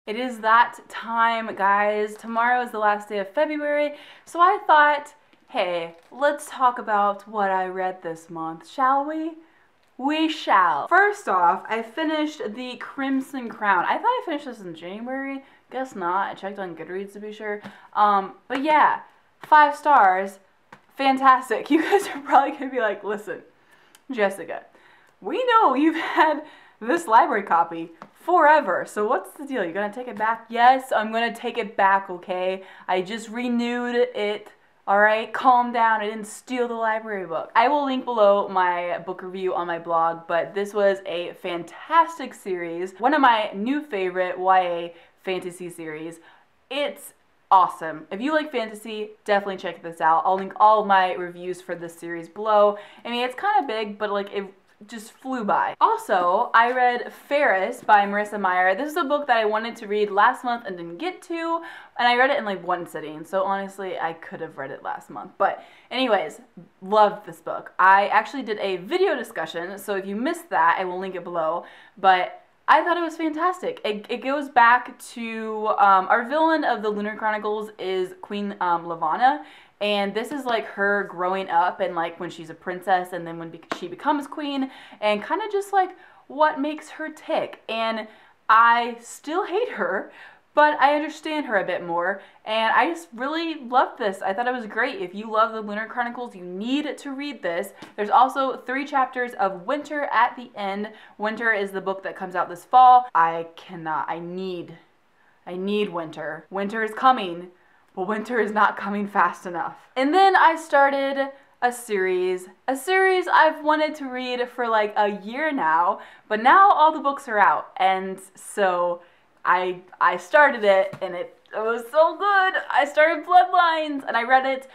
It is that time, guys. Tomorrow is the last day of February, so I thought, hey, let's talk about what I read this month, shall we? We shall. First off, I finished The Crimson Crown. I thought I finished this in January. Guess not. I checked on Goodreads to be sure. But yeah, 5 stars. Fantastic. You guys are probably going to be like, listen, Jessica, we know you've had this library copy forever, so what's the deal? You're gonna take it back? Yes, I'm gonna take it back, okay? I just renewed it, alright? Calm down, I didn't steal the library book. I will link below my book review on my blog, but this was a fantastic series. One of my new favorite YA fantasy series. It's awesome. If you like fantasy, definitely check this out. I'll link all of my reviews for this series below. I mean, it's kind of big, but like it just flew by. Also, I read Fairest by Marissa Meyer. This is a book that I wanted to read last month and didn't get to, and I read it in like one sitting, so honestly, I could have read it last month. But anyways, loved this book. I actually did a video discussion, so if you missed that, I will link it below, but I thought it was fantastic. It goes back to, our villain of the Lunar Chronicles is Queen Lavanna, and this is like her growing up and like when she's a princess and then when she becomes queen and kind of just like what makes her tick. And I still hate her, but I understand her a bit more, and I just really loved this. I thought it was great. If you love the Lunar Chronicles, you need to read this. There's also 3 chapters of Winter at the end. Winter is the book that comes out this fall. I need Winter. Winter is coming, but winter is not coming fast enough. And then I started a series I've wanted to read for like a year now, but now all the books are out, and so I started it, and it was so good. I started Bloodlines, and I read it.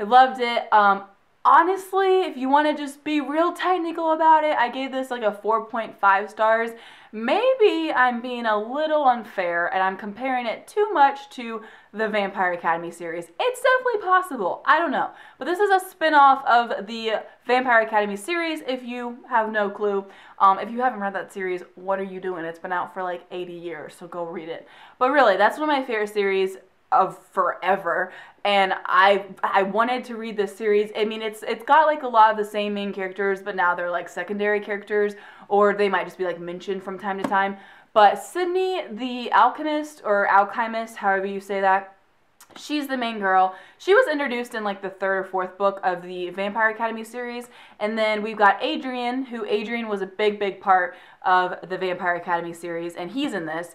I loved it. Honestly, if you want to just be real technical about it, I gave this like a 4.5 stars. Maybe I'm being a little unfair and I'm comparing it too much to the Vampire Academy series. It's definitely possible. I don't know. But this is a spin-off of the Vampire Academy series, if you have no clue. If you haven't read that series, what are you doing? It's been out for like 80 years, so go read it. But really, that's one of my favorite series of forever, and I wanted to read this series. I mean, it's got like a lot of the same main characters, but now they're like secondary characters, or they might just be like mentioned from time to time. But Sydney the Alchemist, or Alchemist, however you say that, she's the main girl. She was introduced in like the 3rd or 4th book of the Vampire Academy series. And then we've got Adrian, Adrian was a big part of the Vampire Academy series, and he's in this.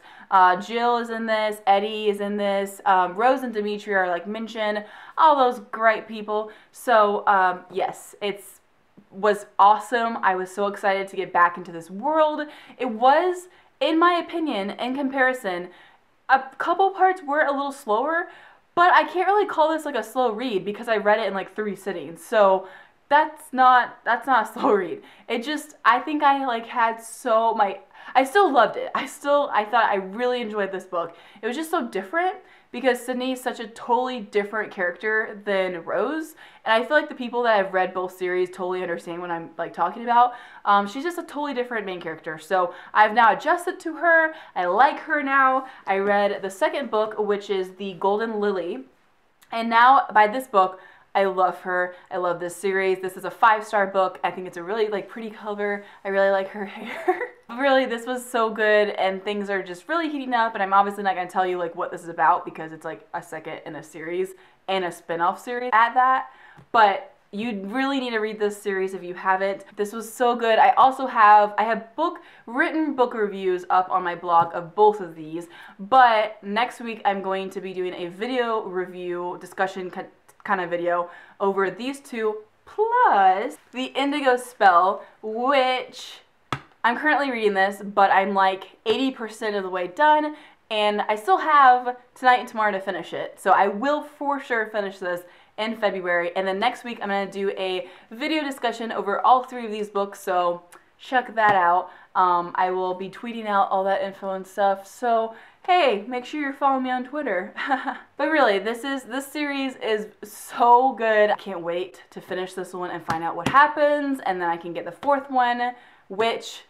Jill is in this, Eddie is in this, Rose and Dimitri are like mentioned, all those great people. So yes, was awesome. I was so excited to get back into this world. It was, in my opinion, in comparison, a couple parts were a little slower, but I can't really call this like a slow read because I read it in like 3 sittings. So that's not a slow read. It just, I think I like had I still loved it. I thought I really enjoyed this book. It was just so different because Sydney is such a totally different character than Rose. And I feel like the people that have read both series totally understand what I'm like talking about. She's just a totally different main character. So I've now adjusted to her. I like her now. I read the 2nd book, which is The Golden Lily. And now by this book, I love her. I love this series. This is a 5-star book. I think it's a really like pretty cover. I really like her hair. Really, this was so good, and things are just really heating up, and I'm obviously not going to tell you like what this is about because it's like a 2nd in a series and a spin-off series at that. But you really need to read this series if you haven't. This was so good. I have written book reviews up on my blog of both of these, but next week I'm going to be doing a video review discussion kind of video over these 2, plus The Indigo Spell, which I'm currently reading this, but I'm like 80% of the way done, and I still have tonight and tomorrow to finish it. So I will for sure finish this in February, and then next week I'm going to do a video discussion over all 3 of these books, so check that out. I will be tweeting out all that info and stuff, so hey, make sure you're following me on Twitter. But really, this series is so good. I can't wait to finish this one and find out what happens, and then I can get the 4th one, which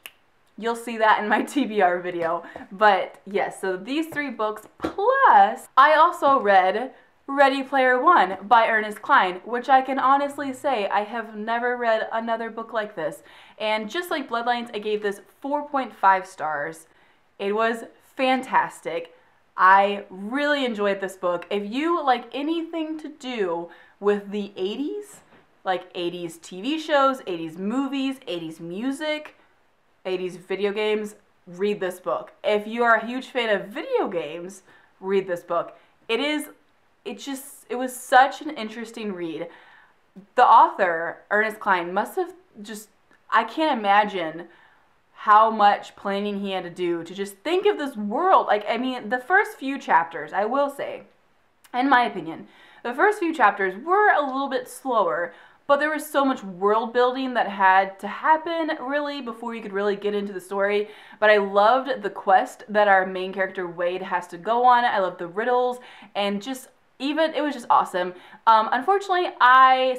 You'll see that in my TBR video. But yes, so these 3 books, plus I also read Ready Player One by Ernest Cline, which I can honestly say I have never read another book like this. And just like Bloodlines, I gave this 4.5 stars. It was fantastic. I really enjoyed this book. If you like anything to do with the 80s, like 80s TV shows, 80s movies, 80s music, 80s video games, read this book. If you are a huge fan of video games, read this book. It was such an interesting read. The author, Ernest Cline, must have just, I can't imagine how much planning he had to do to just think of this world. Like, I mean, the first few chapters, I will say, in my opinion, the first few chapters were a little bit slower, but there was so much world building that had to happen, really, before you could really get into the story. But I loved the quest that our main character, Wade, has to go on. I loved the riddles, and just it was just awesome. Unfortunately,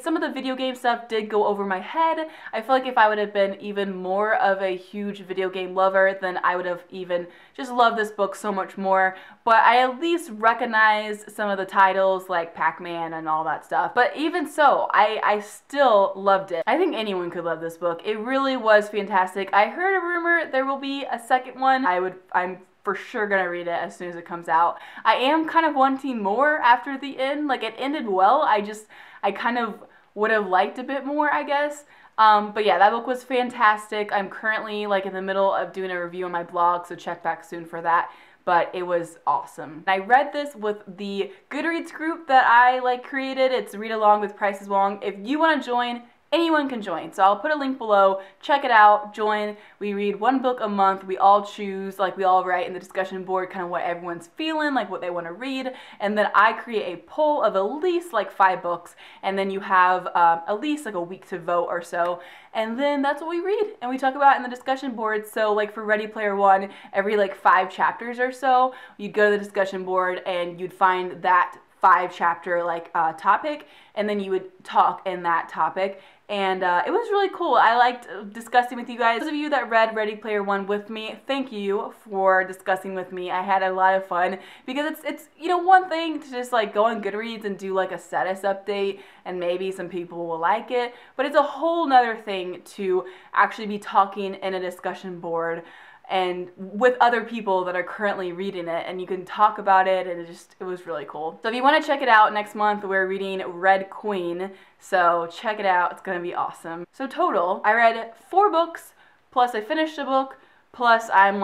some of the video game stuff did go over my head. I feel like if I would have been even more of a huge video game lover, then I would have even just loved this book so much more. But I at least recognized some of the titles like Pac-Man and all that stuff. But even so, I still loved it. I think anyone could love this book. It really was fantastic. I heard a rumor there will be a second one. I'm for sure gonna read it as soon as it comes out. I am kind of wanting more after the end. Like, it ended well. I kind of would have liked a bit more, I guess. But yeah, that book was fantastic. I'm currently like in the middle of doing a review on my blog, so check back soon for that. But it was awesome. I read this with the Goodreads group that I created. It's Read Along with Price is Wong. If you want to join, anyone can join. So I'll put a link below. Check it out. Join. We read 1 book a month. We all choose, we all write in the discussion board kind of what everyone's feeling, what they want to read. And then I create a poll of at least 5 books. And then you have at least a week to vote or so. And then that's what we read and we talk about in the discussion board. So for Ready Player One, every 5 chapters or so, you'd go to the discussion board and you'd find that 5-chapter topic, and then you would talk in that topic. And it was really cool. I liked discussing with you guys. Those of you that read Ready Player One with me, thank you for discussing with me. I had a lot of fun because it's one thing to just go on Goodreads and do a status update and maybe some people will like it, but it's a whole nother thing to actually be talking in a discussion board and with other people that are currently reading it, and you can talk about it, and it was really cool. So if you want to check it out, next month we're reading Red Queen, so check it out. It's gonna be awesome. So total, I read 4 books, plus I finished a book, plus I'm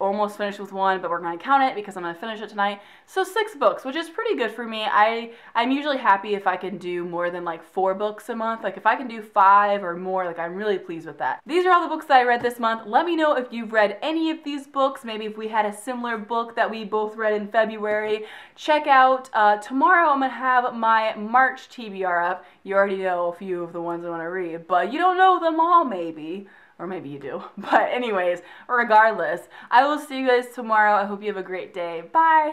almost finished with 1, but we're going to count it because I'm going to finish it tonight. So 6 books, which is pretty good for me. I'm usually happy if I can do more than 4 books a month. If I can do 5 or more, I'm really pleased with that. These are all the books that I read this month. Let me know if you've read any of these books. Maybe if we had a similar book that we both read in February. Check out, tomorrow I'm going to have my March TBR up. You already know a few of the ones I want to read, but you don't know them all maybe. Or maybe you do. But anyways, regardless, I will see you guys tomorrow. I hope you have a great day. Bye!